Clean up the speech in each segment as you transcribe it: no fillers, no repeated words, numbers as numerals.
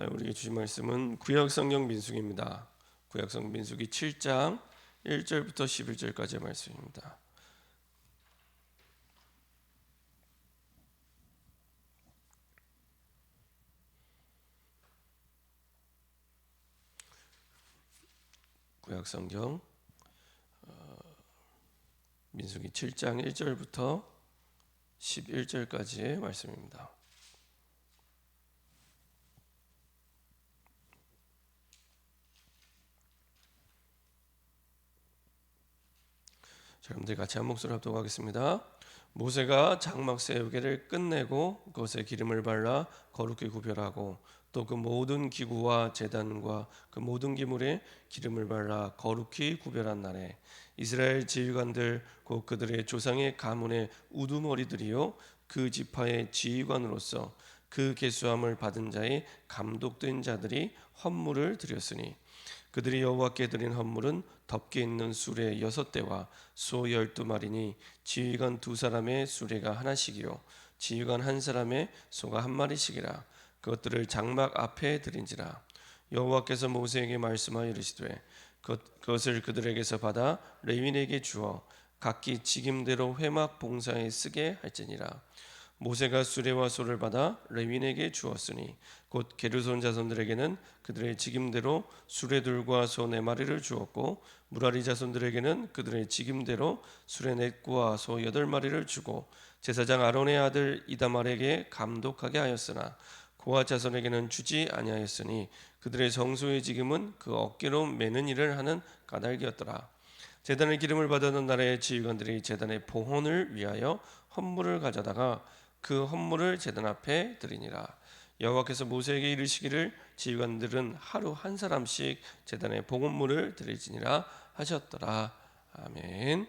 우리에게 주신 말씀은 구약성경 민수기입니다. 구약성경 민수기 7장 1절부터 11절까지의 말씀입니다. 구약성경 민수기 7장 1절부터 11절까지의 말씀입니다. 여러분들 같이 한 목소리로 합독하겠습니다. 모세가 장막 세우기를 끝내고 그것에 기름을 발라 거룩히 구별하고 또 그 모든 기구와 제단과 그 모든 기물에 기름을 발라 거룩히 구별한 날에 이스라엘 지휘관들 곧 그들의 조상의 가문의 우두머리들이요 그 지파의 지휘관으로서 그 계수함을 받은 자의 감독된 자들이 헌물을 드렸으니 그들이 여호와께 드린 헌물은 덮개 있는 수레 6대와 소 12마리니 지휘관 2사람의 수레가 하나씩이요 지휘관 1사람의 소가 1마리씩이라. 그것들을 장막 앞에 드린지라. 여호와께서 모세에게 말씀하여 이르시되 그것을 그들에게서 받아 레위인에게 주어 각기 직임대로 회막 봉사에 쓰게 할지니라. 모세가 수레와 소를 받아 레위인에게 주었으니 곧 게르손 자손들에게는 그들의 직임대로 수레둘과 소 4마리를 주었고 무라리 자손들에게는 그들의 직임대로 수레 4과 소 8마리를 주고 제사장 아론의 아들 이다말에게 감독하게 하였으나 고아 자손에게는 주지 아니하였으니 그들의 성소의 직임은 그 어깨로 매는 일을 하는 까닭이었더라. 제단의 기름을 받았던 날에 지휘관들이 제단의 봉헌을 위하여 헌물을 가져다가 그 헌물을 제단 앞에 드리니라. 여호와께서 모세에게 이르시기를 지휘관들은 하루 1사람씩 제단에 봉헌물을 드릴지니라 하셨더라. 아멘.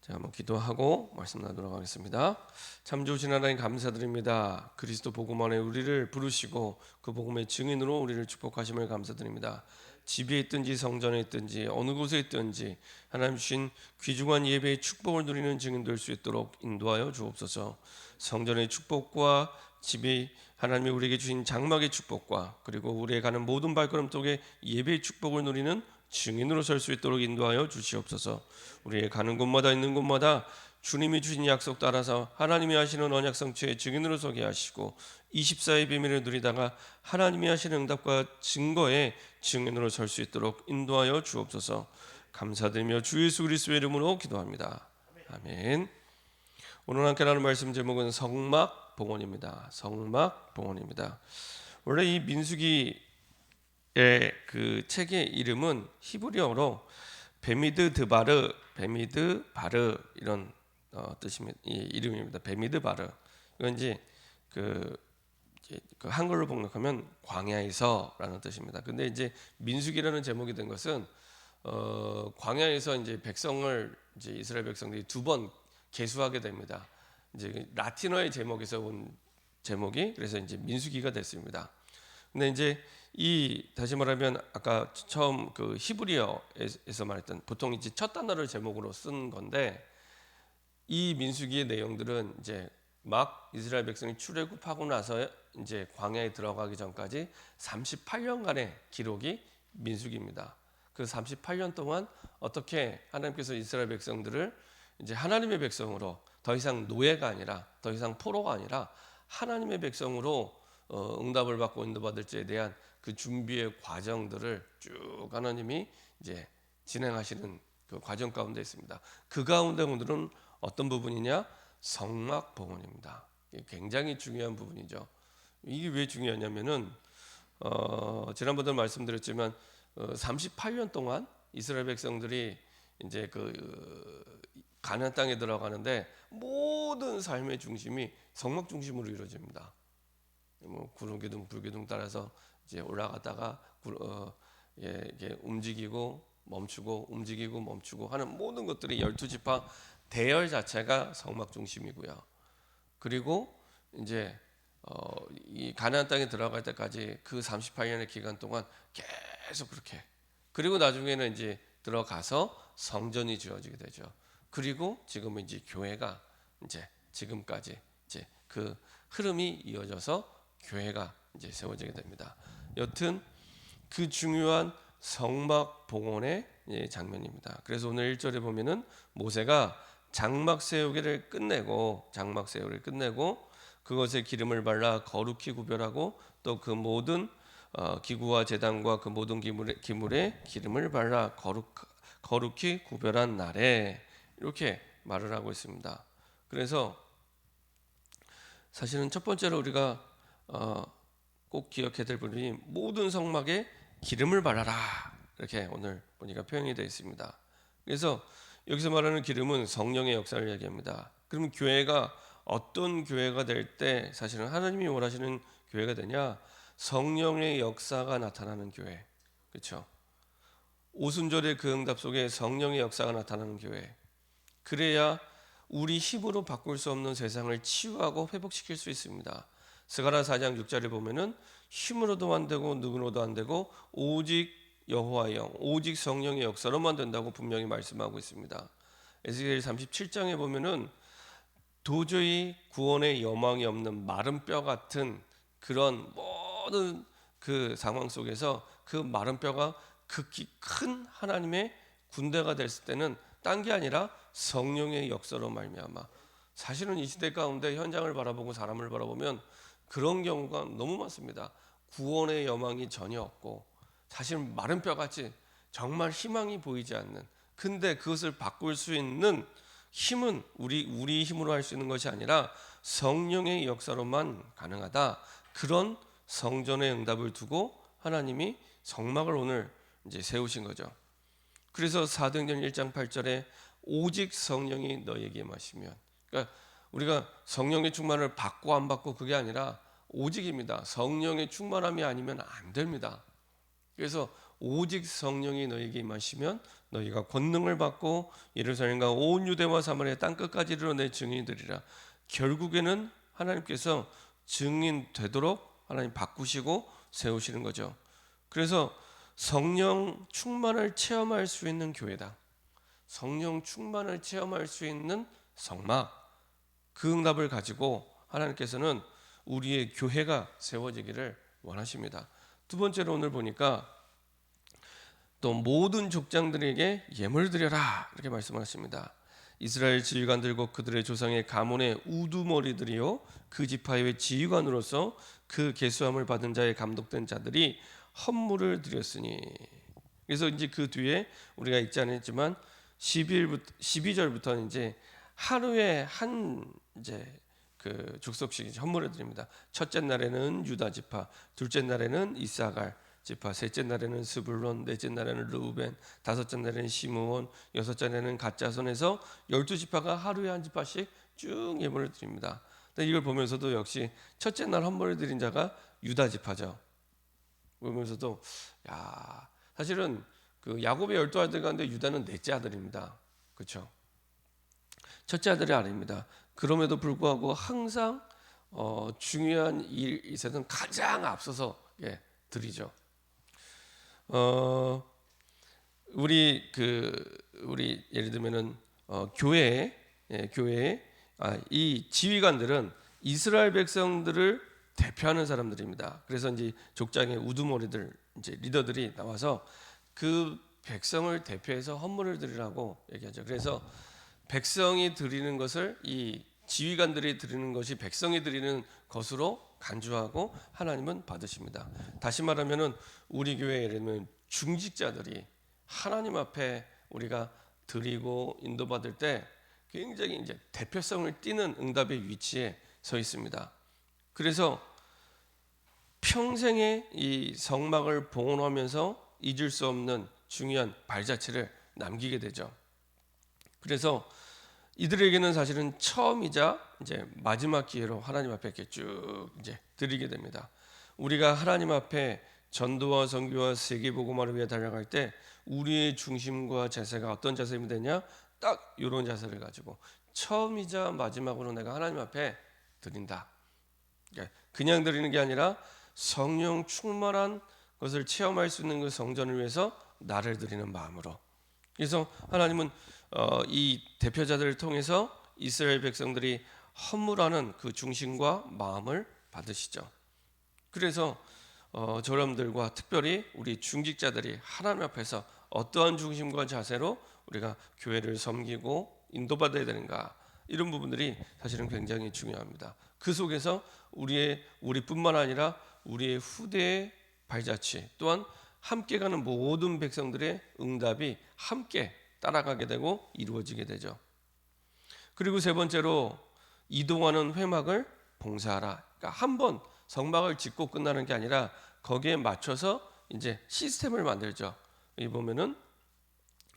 자, 한번 기도하고 말씀 나누도록 하겠습니다. 참 좋으신 하나님 감사드립니다. 그리스도 복음 안에 우리를 부르시고 그 복음의 증인으로 우리를 축복하심을 감사드립니다. 집에 있든지 성전에 있든지 어느 곳에 있든지 하나님 주신 귀중한 예배의 축복을 누리는 증인 될 수 있도록 인도하여 주옵소서. 성전의 축복과 집이 하나님이 우리에게 주신 장막의 축복과 그리고 우리의 가는 모든 발걸음 속에 예배의 축복을 누리는 증인으로 설 수 있도록 인도하여 주시옵소서. 우리의 가는 곳마다 있는 곳마다 주님이 주신 약속 따라서 하나님이 하시는 언약 성취의 증인으로 서게 하시고 24의 비밀을 누리다가 하나님이 하시는 응답과 증거의 증인으로 설 수 있도록 인도하여 주옵소서. 감사드리며 주 예수 그리스도의 이름으로 기도합니다. 아멘. 오늘 함께 나눌 말씀 제목은 성막 봉헌입니다. 성막 봉헌입니다. 원래 이 민수기의 그 책의 이름은 히브리어로 베미드 바르 이런 뜻입니다. 이 이름입니다. 베미드 바르. 이건 이제 그 한글로 번역하면 광야에서라는 뜻입니다. 근데 이제 민수기라는 제목이 된 것은 광야에서 이제 백성을 이제 이스라엘 백성들이 2번 계수하게 됩니다. 이제 라틴어의 제목에서 온 제목이 그래서 이제 민수기가 됐습니다. 근데 이제 이 다시 말하면 아까 처음 그 히브리어에서 말했던 보통 이제 첫 단어를 제목으로 쓴 건데 이 민수기의 내용들은 이제 막 이스라엘 백성이 출애굽하고 나서 이제 광야에 들어가기 전까지 38년간의 기록이 민수기입니다. 그 38년 동안 어떻게 하나님께서 이스라엘 백성들을 이제 하나님의 백성으로 더 이상 노예가 아니라 더 이상 포로가 아니라 하나님의 백성으로 응답을 받고 인도받을지에 대한 그 준비의 과정들을 쭉 하나님이 이제 진행하시는 그 과정 가운데 있습니다. 그 가운데 오늘은 어떤 부분이냐? 성막 봉헌입니다. 굉장히 중요한 부분이죠. 이게 왜 중요하냐면은 지난번에도 말씀드렸지만 38년 동안 이스라엘 백성들이 이제 그 가나안 땅에 들어가는데 모든 삶의 중심이 성막 중심으로 이루어집니다. 뭐 구름기둥 불기둥 따라서 이제 올라갔다가 이게 움직이고 멈추고 움직이고 멈추고 하는 모든 것들이 12지파 대열 자체가 성막 중심이고요. 그리고 이제 이 가나안 땅에 들어갈 때까지 그 38년의 기간 동안 계속 그렇게 그리고 나중에는 이제 들어가서 성전이 지어지게 되죠. 그리고 지금은 이제 교회가 이제 지금까지 이제 그 흐름이 이어져서 교회가 이제 세워지게 됩니다. 여튼 그 중요한 성막 봉헌의 장면입니다. 그래서 오늘 1절에 보면은 모세가 장막 세우기를 끝내고 그것에 기름을 발라 거룩히 구별하고 또 그 모든 기구와 제단과 그 모든 기물에 기름을 발라 거룩히 구별한 날에 이렇게 말을 하고 있습니다. 그래서 사실은 첫 번째로 우리가 꼭 기억해야 될 부분이 모든 성막에 기름을 발라라 이렇게 오늘 보니까 표현이 되어 있습니다. 그래서 여기서 말하는 기름은 성령의 역사를 얘기합니다. 그러면 교회가 어떤 교회가 될 때 사실은 하나님이 원하시는 교회가 되냐? 성령의 역사가 나타나는 교회, 그렇죠? 오순절의 그 응답 속에 성령의 역사가 나타나는 교회. 그래야 우리 힘으로 바꿀 수 없는 세상을 치유하고 회복시킬 수 있습니다. 스가랴 4장 6절에 보면은 힘으로도 안 되고 누구로도 안 되고 오직 여호와의 영, 오직 성령의 역사로만 된다고 분명히 말씀하고 있습니다. 에스겔 37장에 보면은 도저히 구원의 여망이 없는 마른 뼈 같은 그런 모든 그 상황 속에서 그 마른 뼈가 극히 큰 하나님의 군대가 됐을 때는 딴 게 아니라 성령의 역사로 말미암아. 사실은 이 시대 가운데 현장을 바라보고 사람을 바라보면 그런 경우가 너무 많습니다. 구원의 여망이 전혀 없고 사실 마른 뼈같이 정말 희망이 보이지 않는, 근데 그것을 바꿀 수 있는 힘은 우리 힘으로 할 수 있는 것이 아니라 성령의 역사로만 가능하다. 그런 성전의 응답을 두고 하나님이 성막을 오늘 이제 세우신 거죠. 그래서 사도행전 1장 8절에 오직 성령이 너에게 임하시면, 그러니까 우리가 성령의 충만을 받고 안 받고 그게 아니라 오직입니다. 성령의 충만함이 아니면 안 됩니다. 그래서 오직 성령이 너에게 임하시면 너희가 권능을 받고 예루살렘과 온 유대와 사마리아 땅 끝까지 이르러 내 증인이 되리라. 결국에는 하나님께서 증인 되도록 하나님 바꾸시고 세우시는 거죠. 그래서 성령 충만을 체험할 수 있는 교회다. 성령 충만을 체험할 수 있는 성막, 그 응답을 가지고 하나님께서는 우리의 교회가 세워지기를 원하십니다. 두 번째로 오늘 보니까 또 모든 족장들에게 예물 드려라 이렇게 말씀하십니다. 이스라엘 지휘관들과 그들의 조상의 가문의 우두머리들이요 그 지파의 지휘관으로서 그 계수함을 받은 자의 감독된 자들이 헌물을 드렸으니. 그래서 이제 그 뒤에 우리가 읽지 않았지만 12절부터는 이제 하루에 한 이제 그 족속식 헌물을 드립니다. 첫째 날에는 유다 지파, 둘째 날에는 이사갈 지파, 셋째 날에는 스불론, 넷째 날에는 르우벤, 다섯째 날에는 시므온, 여섯째 날에는 갓 자손에서 12지파가 하루에 한 지파씩 쭉 예물을 드립니다. 근데 이걸 보면서도 역시 첫째 날 헌물을 드린 자가 유다 지파죠. 보면서도 야, 사실은 그 야곱의 12아들 가운데 유다는 넷째 아들입니다. 그렇죠? 첫째 아들이 아닙니다. 그럼에도 불구하고 항상 중요한 일에서는 가장 앞서서 드리죠. 우리 예를 들면은 교회에 이 지휘관들은 이스라엘 백성들을 대표하는 사람들입니다. 그래서 이제 족장의 우두머리들 이제 리더들이 나와서 그 백성을 대표해서 헌물을 드리라고 얘기하죠. 그래서 백성이 드리는 것을 이 지휘관들이 드리는 것이 백성이 드리는 것으로 간주하고 하나님은 받으십니다. 다시 말하면은 우리 교회에 예를 들면 중직자들이 하나님 앞에 우리가 드리고 인도받을 때 굉장히 이제 대표성을 띠는 응답의 위치에 서 있습니다. 그래서 평생에 이 성막을 봉헌하면서 잊을 수 없는 중요한 발자취를 남기게 되죠. 그래서 이들에게는 사실은 처음이자 이제 마지막 기회로 하나님 앞에 이렇게 쭉 이제 드리게 됩니다. 우리가 하나님 앞에 전도와 선교와 세계 복음화를 위해 달려갈 때 우리의 중심과 자세가 어떤 자세가 되냐? 딱 이런 자세를 가지고 처음이자 마지막으로 내가 하나님 앞에 드린다. 그냥 드리는 게 아니라 성령 충만한 것을 체험할 수 있는 그 성전을 위해서 나를 드리는 마음으로. 그래서 하나님은 이 대표자들을 통해서 이스라엘 백성들이 헌물하는 그 중심과 마음을 받으시죠. 그래서 저람들과 특별히 우리 중직자들이 하나님 앞에서 어떠한 중심과 자세로 우리가 교회를 섬기고 인도받아야 되는가, 이런 부분들이 사실은 굉장히 중요합니다. 그 속에서 우리뿐만 아니라 우리의 후대의 발자취, 또한 함께 가는 모든 백성들의 응답이 함께 따라가게 되고 이루어지게 되죠. 그리고 세 번째로, 이동하는 회막을 봉사하라. 그러니까 한 번 성막을 짓고 끝나는 게 아니라 거기에 맞춰서 이제 시스템을 만들죠. 이 보면은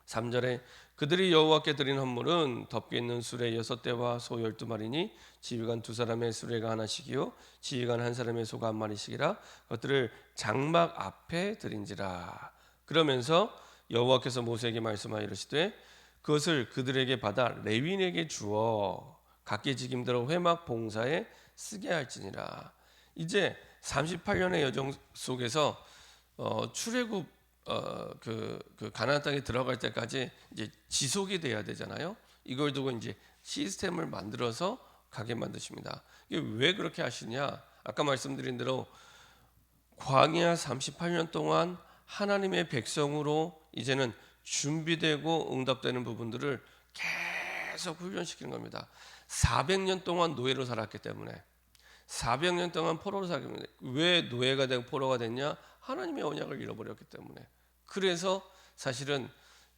3절에 그들이 여호와께 드린 헌물은 덮개 있는 수레 6대와 소 12마리니 지휘관 2사람의 수레가 하나씩이요 지휘관 1사람의 소가 1마리씩이라 그것들을 장막 앞에 드린지라. 그러면서 여호와께서 모세에게 말씀하여 이르시되 그것을 그들에게 받아 레위인에게 주어 각기 직임대로 회막 봉사에 쓰게 할지니라. 이제 38년의 여정 속에서 출애굽 그 가나안 땅에 들어갈 때까지 이제 지속이 돼야 되잖아요. 이걸 두고 이제 시스템을 만들어서 가게 만드십니다. 이게 왜 그렇게 하시냐? 아까 말씀드린 대로 광야 38년 동안 하나님의 백성으로 이제는 준비되고 응답되는 부분들을 계속 훈련시키는 겁니다. 400년 동안 노예로 살았기 때문에, 400년 동안 포로로 살기 때문에. 왜 노예가 되고 포로가 됐냐? 하나님의 언약을 잃어버렸기 때문에. 그래서 사실은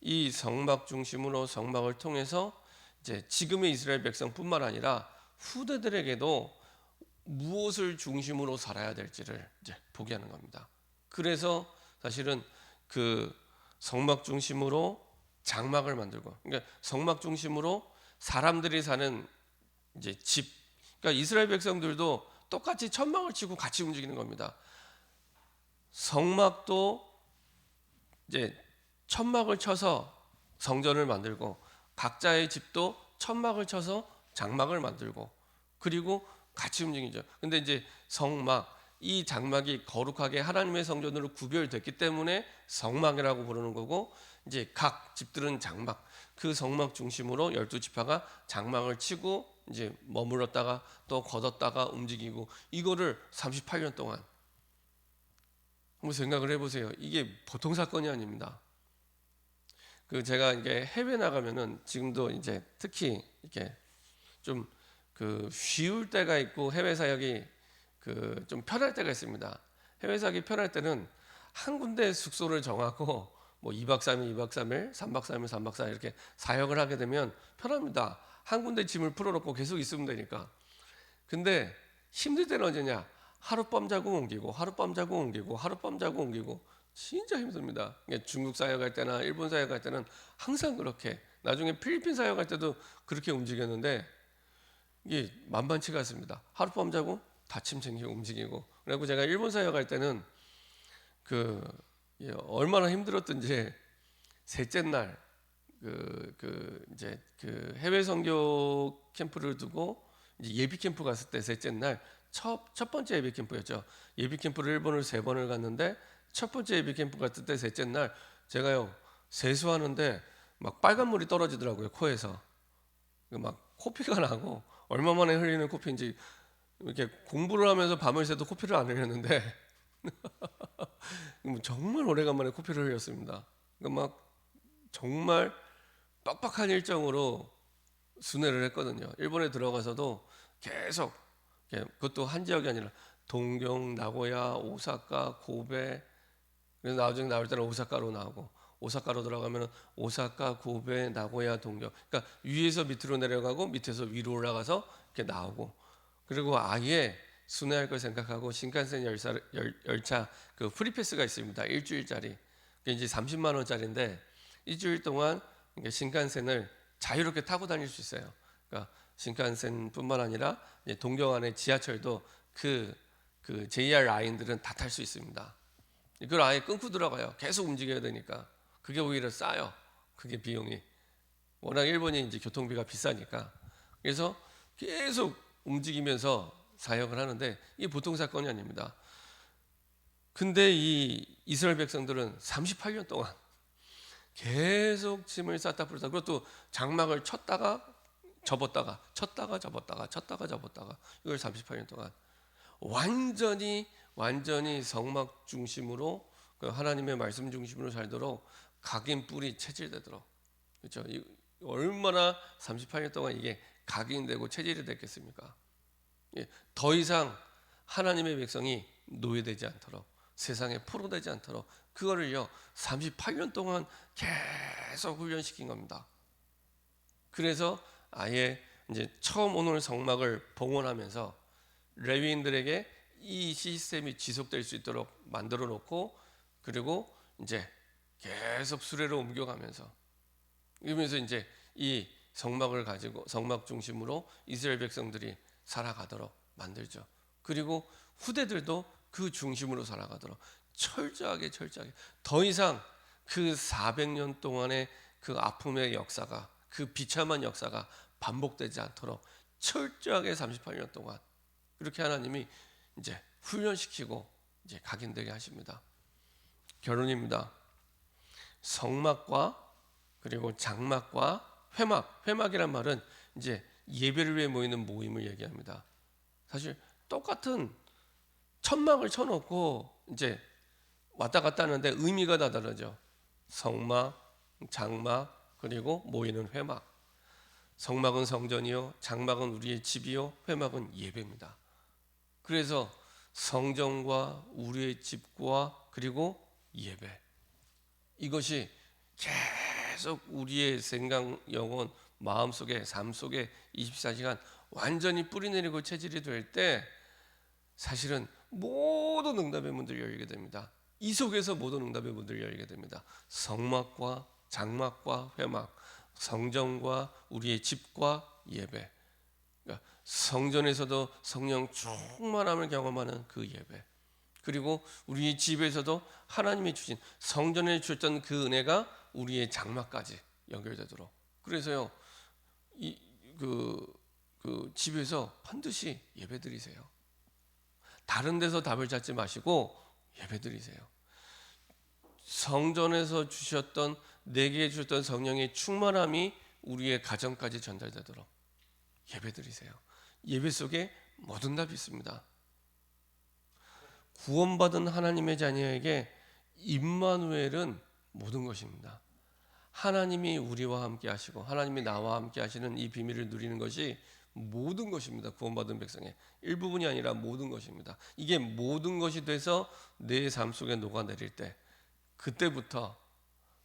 이 성막 중심으로 성막을 통해서 이제 지금의 이스라엘 백성뿐만 아니라 후대들에게도 무엇을 중심으로 살아야 될지를 이제 보게 하는 겁니다. 그래서 사실은 그 성막 중심으로 장막을 만들고, 그러니까 성막 중심으로 사람들이 사는 이제 집, 그러니까 이스라엘 백성들도 똑같이 천막을 치고 같이 움직이는 겁니다. 성막도 이제 천막을 쳐서 성전을 만들고, 각자의 집도 천막을 쳐서 장막을 만들고, 그리고 같이 움직이죠. 근데 이제 성막, 이 장막이 거룩하게 하나님의 성전으로 구별됐기 때문에 성막이라고 부르는 거고, 이제 각 집들은 장막, 그 성막 중심으로 12지파가 장막을 치고 이제 머물렀다가 또 걷었다가 움직이고, 이거를 38년 동안. 한번 생각을 해보세요. 이게 보통 사건이 아닙니다. 그 제가 이게 해외 나가면은 지금도 이제 특히 이렇게 좀 그 쉬울 때가 있고 해외 사역이 그 좀 편할 때가 있습니다. 해외 사역이 편할 때는 한 군데 숙소를 정하고 뭐 2박 3일, 2박 3일, 3박 3일, 3박 4일 이렇게 사역을 하게 되면 편합니다. 한 군데 짐을 풀어놓고 계속 있으면 되니까. 근데 힘들 때는 언제냐? 하룻밤 자고 옮기고, 하룻밤 자고 옮기고, 하룻밤 자고 옮기고, 진짜 힘듭니다. 중국 사역할 때나 일본 사역할 때는 항상 그렇게, 나중에 필리핀 사역할 때도 그렇게 움직였는데 이게 만만치가 않습니다. 하룻밤 자고 다침 챙기고 움직이고. 그리고 제가 일본 사역할 때는 그 얼마나 힘들었던지 셋째 날 이제 그 해외 선교 캠프를 두고 이제 예비 캠프 갔을 때 셋째 날 첫 번째 예비 캠프였죠. 예비 캠프를 일본을 3번을 갔는데 첫 번째 예비 캠프 갔을 때 셋째 날 제가요 세수하는데 막 빨간 물이 떨어지더라고요, 코에서. 막 코피가 나고, 얼마 만에 흘리는 코피인지, 이렇게 공부를 하면서 밤을 새도 코피를 안 흘렸는데 정말 오래간만에 코피를 흘렸습니다. 그러니까 막 정말 빡빡한 일정으로 순회를 했거든요. 일본에 들어가서도 계속, 그것도 한 지역이 아니라 동경, 나고야, 오사카, 고베. 그래서 나중에 나올 때는 오사카로 나오고, 오사카로 들어가면 오사카, 고베, 나고야, 동경. 그러니까 위에서 밑으로 내려가고 밑에서 위로 올라가서 이렇게 나오고, 그리고 아예 순회할 걸 생각하고 신칸센 열차 그 프리패스가 있습니다. 일주일짜리. 그게 이제 30만 원짜리인데 일주일 동안 신칸센을 자유롭게 타고 다닐 수 있어요. 그러니까 신칸센뿐만 아니라 동경 안에 지하철도 그 JR 라인들은 다 탈 수 있습니다. 이걸 아예 끊고 들어가요. 계속 움직여야 되니까. 그게 오히려 싸요. 그게 비용이. 워낙 일본이 이제 교통비가 비싸니까. 그래서 계속 움직이면서 사역을 하는데 이게 보통 사건이 아닙니다. 근데 이 이스라엘 백성들은 38년 동안 계속 짐을 쌌다 풀었다. 그것도 장막을 쳤다가 접었다가 쳤다가 접었다가 쳤다가 접었다가, 이걸 38년 동안 완전히 완전히 성막 중심으로 그 하나님의 말씀 중심으로 살도록 각인 뿔이 체질되도록, 그렇죠? 얼마나 38년 동안 이게 각인되고 체질이 됐겠습니까? 예, 더 이상 하나님의 백성이 노예되지 않도록, 세상에 포로되지 않도록 그거를요 38년 동안 계속 훈련시킨 겁니다. 그래서 아예 이제 처음 오늘 성막을 봉헌하면서 레위인들에게 이 시스템이 지속될 수 있도록 만들어 놓고, 그리고 이제 계속 수레로 옮겨가면서, 이러면서 이제 이 성막을 가지고 성막 중심으로 이스라엘 백성들이 살아가도록 만들죠. 그리고 후대들도 그 중심으로 살아가도록 철저하게 더 이상 그 400년 동안의 그 아픔의 역사가, 그 비참한 역사가 반복되지 않도록 철저하게 38년 동안 그렇게 하나님이 이제 훈련시키고 이제 각인되게 하십니다. 결론입니다. 성막과 그리고 장막과 회막이란 말은 이제 예배를 위해 모이는 모임을 얘기합니다. 사실 똑같은 천막을 쳐놓고 이제 왔다 갔다 하는데 의미가 다 다르죠. 성막, 장막, 그리고 모이는 회막. 성막은 성전이요, 장막은 우리의 집이요, 회막은 예배입니다. 그래서 성전과 우리의 집과 그리고 예배, 이것이 계속 우리의 생각, 영혼, 마음속에, 삶 속에 24시간 완전히 뿌리내리고 체질이 될 때 사실은 모든 응답의 문들이 열리게 됩니다. 이 속에서 모든 응답의 문들이 열리게 됩니다. 성막과 장막과 회막, 성전과 우리의 집과 예배, 그러니까 성전에서도 성령 충만함을 경험하는 그 예배, 그리고 우리 집에서도 하나님이 주신, 성전에 주셨던 그 은혜가 우리의 장막까지 연결되도록. 그래서요 그 집에서 반드시 예배드리세요. 다른 데서 답을 찾지 마시고 예배드리세요. 성전에서 주셨던, 내게 주셨던 성령의 충만함이 우리의 가정까지 전달되도록 예배드리세요. 예배 속에 모든 답이 있습니다. 구원받은 하나님의 자녀에게 임마누엘은 모든 것입니다. 하나님이 우리와 함께 하시고 하나님이 나와 함께 하시는 이 비밀을 누리는 것이 모든 것입니다. 구원받은 백성의 일부분이 아니라 모든 것입니다. 이게 모든 것이 돼서 내 삶 속에 녹아내릴 때, 그때부터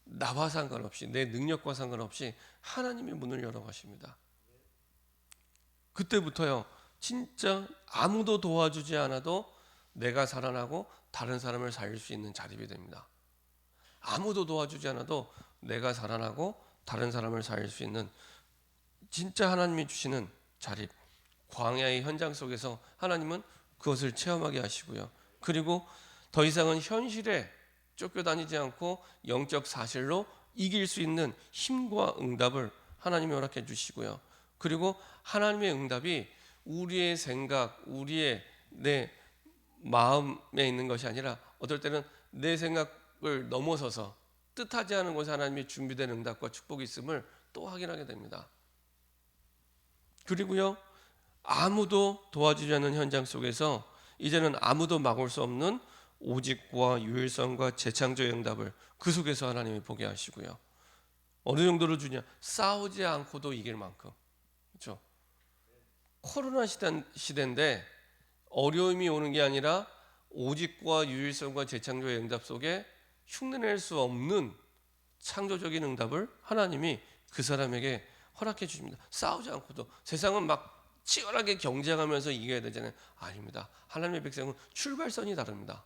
나와 상관없이, 내 능력과 상관없이 하나님의 문을 열어가십니다. 그때부터요 진짜 아무도 도와주지 않아도 내가 살아나고 다른 사람을 살릴 수 있는 자립이 됩니다. 아무도 도와주지 않아도 내가 살아나고 다른 사람을 살릴 수 있는 진짜 하나님이 주시는 자립, 광야의 현장 속에서 하나님은 그것을 체험하게 하시고요. 그리고 더 이상은 현실에 쫓겨다니지 않고 영적 사실로 이길 수 있는 힘과 응답을 하나님이 허락해 주시고요. 그리고 하나님의 응답이 우리의 생각, 우리의 내 마음에 있는 것이 아니라 어떨 때는 내 생각을 넘어서서 뜻하지 않은 곳에 하나님이 준비된 응답과 축복이 있음을 또 확인하게 됩니다. 그리고요 아무도 도와주지 않는 현장 속에서 이제는 아무도 막을 수 없는 오직과 유일성과 재창조의 응답을 그 속에서 하나님이 보게 하시고요. 어느 정도로 주냐? 싸우지 않고도 이길 만큼. 그렇죠? 코로나 시대인데 어려움이 오는 게 아니라 오직과 유일성과 재창조의 응답 속에 흉내낼 수 없는 창조적인 응답을 하나님이 그 사람에게 허락해 주십니다. 싸우지 않고도. 세상은 막 치열하게 경쟁하면서 이겨야 되잖아요. 아닙니다. 하나님의 백성은 출발선이 다릅니다.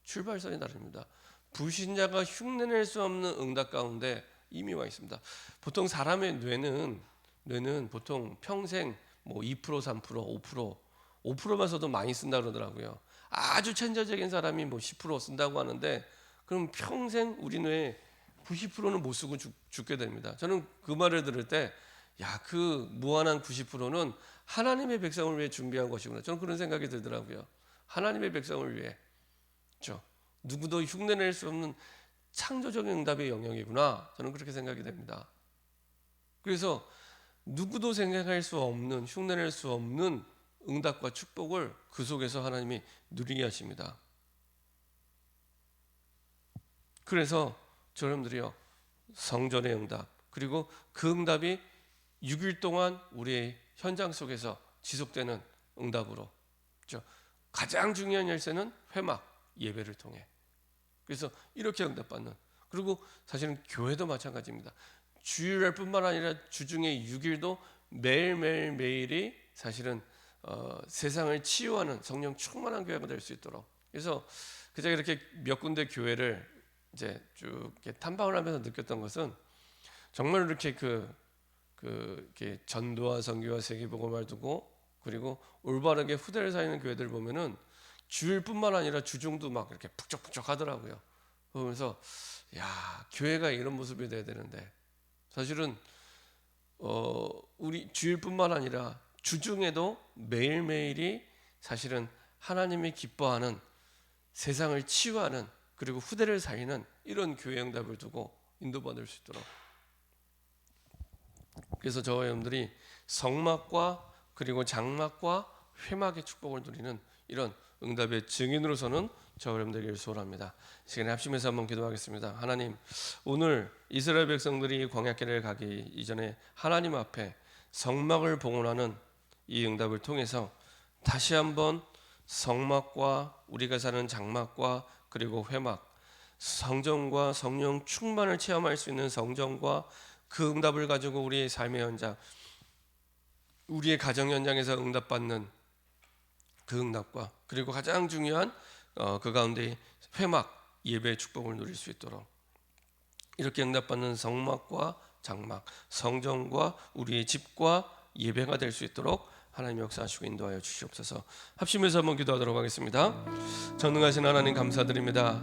출발선이 다릅니다. 불신자가 흉내낼 수 없는 응답 가운데 이미 와 있습니다. 보통 사람의 뇌는 보통 평생 뭐 2%, 3%, 5%만 써도 많이 쓴다 그러더라고요. 아주 천재적인 사람이 뭐 10% 쓴다고 하는데 그럼 평생 우리 뇌에 90%는 못 쓰고 죽게 됩니다. 저는 그 말을 들을 때 야, 그 무한한 90%는 하나님의 백성을 위해 준비한 것이구나. 저는 그런 생각이 들더라고요. 하나님의 백성을 위해. 그렇죠? 누구도 흉내낼 수 없는 창조적인 응답의 영역이구나. 저는 그렇게 생각이 됩니다. 그래서 누구도 생각할 수 없는, 흉내낼 수 없는 응답과 축복을 그 속에서 하나님이 누리게 하십니다. 그래서 여러분들이요, 성전의 응답, 그리고 그 응답이 6일 동안 우리의 현장 속에서 지속되는 응답으로, 그렇죠? 가장 중요한 열쇠는 회막 예배를 통해. 그래서 이렇게 응답받는, 그리고 사실은 교회도 마찬가지입니다. 주일날뿐만 아니라 주중에 6일도 매일이 사실은 세상을 치유하는 성령 충만한 교회가 될 수 있도록. 그래서 제가 이렇게 몇 군데 교회를 이제 쭉 이렇게 탐방을 하면서 느꼈던 것은, 정말 이렇게 이렇게 전도와 선교와 세계복음을 두고, 그리고 올바르게 후대를 살리는 교회들 보면은 주일뿐만 아니라 주중도 막 이렇게 북적북적 하더라고요. 그러면서 야, 교회가 이런 모습이 돼야 되는데, 사실은 우리 주일뿐만 아니라 주중에도 매일매일이 사실은 하나님이 기뻐하는, 세상을 치유하는, 그리고 후대를 살리는 이런 교회 응답을 두고 인도받을 수 있도록. 그래서 저와 여러분들이 성막과 그리고 장막과 회막의 축복을 누리는 이런 응답의 증인으로서는 저와 여러분들에게 소원합니다. 시간에 합심해서 한번 기도하겠습니다. 하나님, 오늘 이스라엘 백성들이 광야길을 가기 이전에 하나님 앞에 성막을 봉헌하는 이 응답을 통해서 다시 한번 성막과 우리가 사는 장막과 그리고 회막, 성전과 성령 충만을 체험할 수 있는 성전과 그 응답을 가지고 우리의 삶의 현장, 우리의 가정 현장에서 응답받는 그 응답과, 그리고 가장 중요한 그 가운데 회막 예배의 축복을 누릴 수 있도록, 이렇게 응답받는 성막과 장막, 성전과 우리의 집과 예배가 될 수 있도록 하나님 역사하시고 인도하여 주시옵소서. 합심해서 한번 기도하도록 하겠습니다. 전능하신 하나님 감사드립니다.